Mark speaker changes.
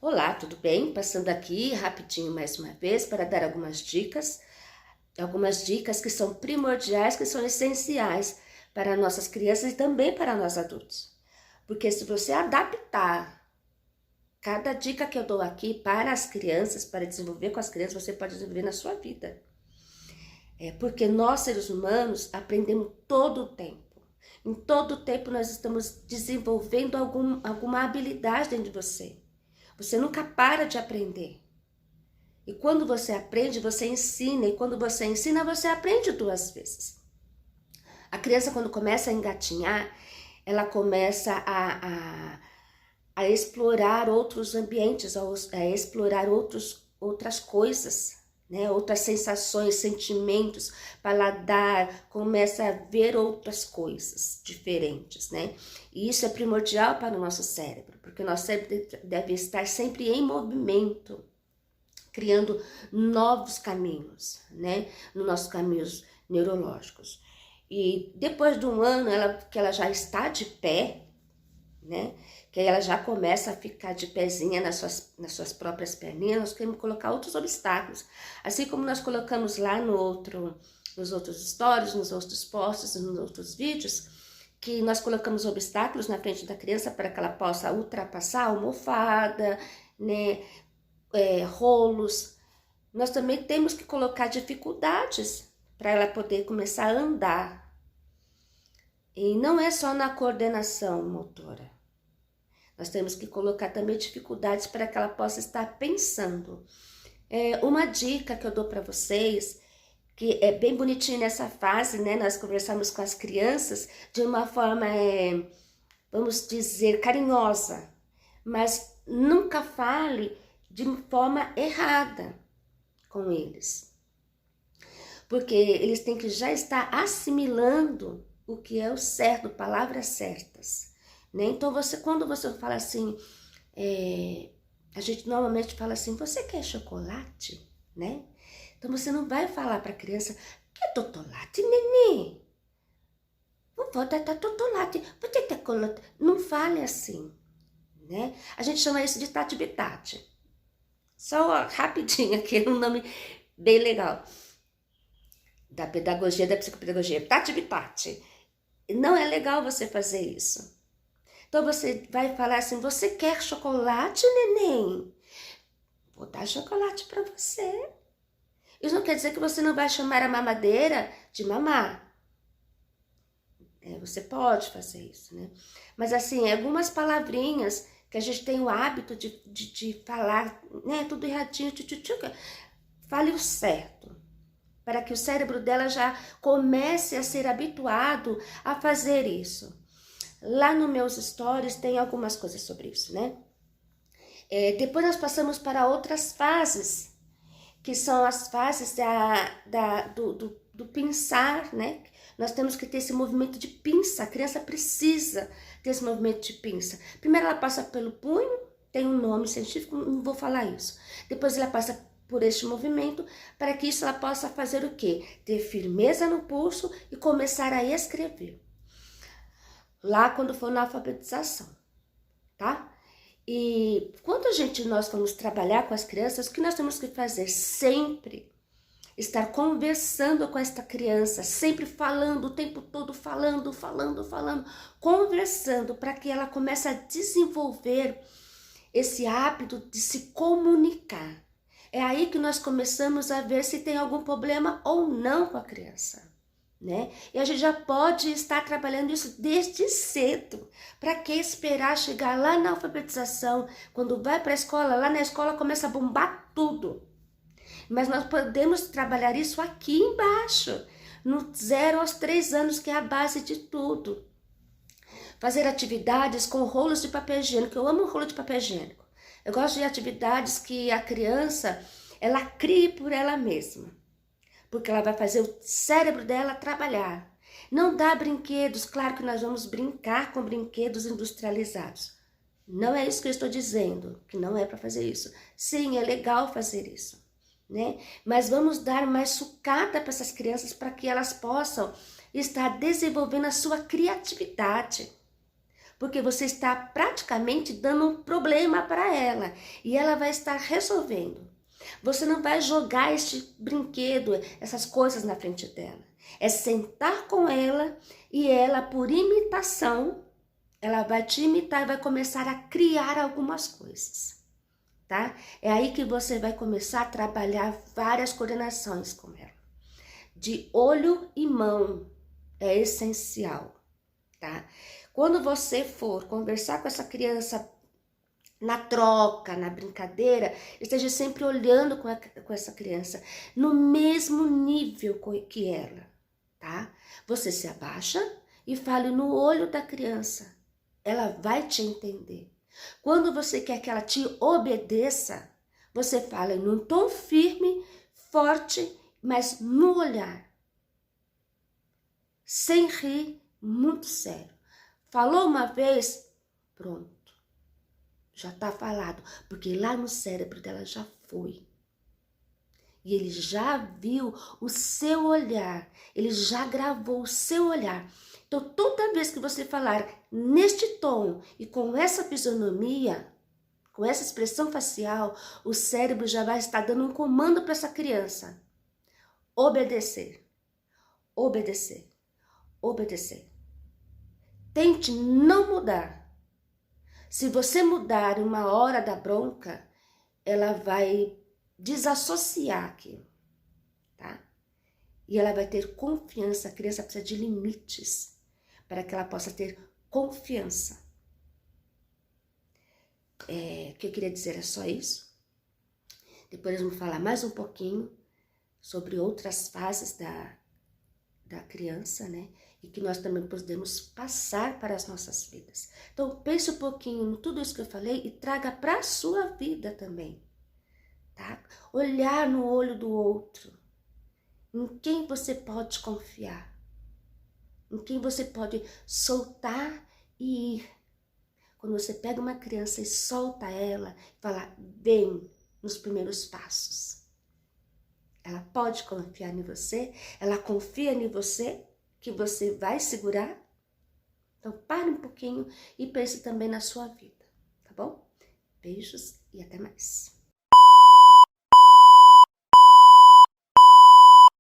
Speaker 1: Olá, tudo bem? Passando aqui rapidinho mais uma vez para dar algumas dicas que são primordiais, que são essenciais para nossas crianças e também para nós adultos. Porque se você adaptar cada dica que eu dou aqui para as crianças, para desenvolver com as crianças, você pode desenvolver na sua vida. Porque nós, seres humanos, aprendemos todo o tempo. Em todo o tempo nós estamos desenvolvendo alguma habilidade dentro de você. Você nunca para de aprender. E quando você aprende, você ensina. E quando você ensina, você aprende duas vezes. A criança, quando começa a engatinhar, ela começa a explorar outros ambientes, a explorar outras coisas, né? Outras sensações, sentimentos, paladar, começa a ver outras coisas diferentes, né? E isso é primordial para o nosso cérebro, porque o nosso cérebro deve estar sempre em movimento, criando novos caminhos, né? Nos nossos caminhos neurológicos. E depois de um ano que ela já está de pé, né? Que ela já começa a ficar de pezinha nas suas próprias perninhas, nós queremos colocar outros obstáculos. Assim como nós colocamos lá nos outros stories, nos outros posts, nos outros vídeos, que nós colocamos obstáculos na frente da criança para que ela possa ultrapassar a almofada, né? Rolos. Nós também temos que colocar dificuldades para ela poder começar a andar. E não é só na coordenação motora. Nós temos que colocar também dificuldades para que ela possa estar pensando. Uma dica que eu dou para vocês, que é bem bonitinho nessa fase, né? Nós conversamos com as crianças de uma forma, vamos dizer, carinhosa. Mas nunca fale de forma errada com eles. Porque eles têm que já estar assimilando o que é o certo, palavras certas. Né? Então, quando você fala assim, a gente normalmente fala assim, você quer chocolate? Né? Então, você não vai falar para a criança, quer totolate, neném? Vovó dá totolate, você quer chocolate? Não fale assim. Né? A gente chama isso de tati-bitate. Só rapidinho aqui, um nome bem legal. Da pedagogia, da psicopedagogia, tati-bitate. Não é legal você fazer isso. Então você vai falar assim, você quer chocolate, neném? Vou dar chocolate para você. Isso não quer dizer que você não vai chamar a mamadeira de mamá. Você pode fazer isso, né? Mas assim, algumas palavrinhas que a gente tem o hábito de falar, né? Tudo erradinho, fale o certo. Para que o cérebro dela já comece a ser habituado a fazer isso. Lá nos meus stories tem algumas coisas sobre isso, né? Depois nós passamos para outras fases, que são as fases do pensar, né? Nós temos que ter esse movimento de pinça, a criança precisa ter esse movimento de pinça. Primeiro ela passa pelo punho, tem um nome científico, não vou falar isso. Depois ela passa por este movimento, para que isso ela possa fazer o quê? Ter firmeza no pulso e começar a escrever. Lá quando for na alfabetização, tá? E quando nós vamos trabalhar com as crianças, o que nós temos que fazer? Sempre estar conversando com esta criança, sempre falando, o tempo todo falando, conversando, para que ela comece a desenvolver esse hábito de se comunicar. É aí que nós começamos a ver se tem algum problema ou não com a criança. Né? E a gente já pode estar trabalhando isso desde cedo. Para que esperar chegar lá na alfabetização? Quando vai para a escola, lá na escola começa a bombar tudo. Mas nós podemos trabalhar isso aqui embaixo, no 0 aos 3 anos, que é a base de tudo. Fazer atividades com rolos de papel higiênico. Eu amo rolo de papel higiênico. Eu gosto de atividades que a criança, ela crie por ela mesma. Porque ela vai fazer o cérebro dela trabalhar. Não dá brinquedos, claro que nós vamos brincar com brinquedos industrializados. Não é isso que eu estou dizendo, que não é para fazer isso. Sim, é legal fazer isso, né? Mas vamos dar mais sucata para essas crianças para que elas possam estar desenvolvendo a sua criatividade. porque você está praticamente dando um problema para ela e ela vai estar resolvendo. Você não vai jogar este brinquedo, essas coisas na frente dela. É sentar com ela e ela, por imitação, ela vai te imitar e vai começar a criar algumas coisas, tá? É aí que você vai começar a trabalhar várias coordenações com ela. De olho e mão é essencial, tá? Quando você for conversar com essa criança na troca, na brincadeira, esteja sempre olhando com essa criança no mesmo nível que ela, tá? Você se abaixa e fale no olho da criança. Ela vai te entender. Quando você quer que ela te obedeça, você fala num tom firme, forte, mas no olhar. Sem rir, muito sério. Falou uma vez, pronto. Já tá falado, porque lá no cérebro dela já foi. E ele já viu o seu olhar, ele já gravou o seu olhar. Então, toda vez que você falar neste tom e com essa fisionomia, com essa expressão facial, o cérebro já vai estar dando um comando para essa criança. Obedecer, obedecer, obedecer. Tente não mudar. Se você mudar uma hora da bronca, ela vai desassociar aquilo, tá? E ela vai ter confiança. A criança precisa de limites para que ela possa ter confiança. O que eu queria dizer é só isso. Depois vamos falar mais um pouquinho sobre outras fases da criança, né? E que nós também podemos passar para as nossas vidas. Então, pense um pouquinho em tudo isso que eu falei e traga para a sua vida também, tá? Olhar no olho do outro. Em quem você pode confiar. Em quem você pode soltar e ir. Quando você pega uma criança e solta ela, fala, vem nos primeiros passos. Ela pode confiar em você, ela confia em você, que você vai segurar. Então, pare um pouquinho e pense também na sua vida, tá bom? Beijos e até mais.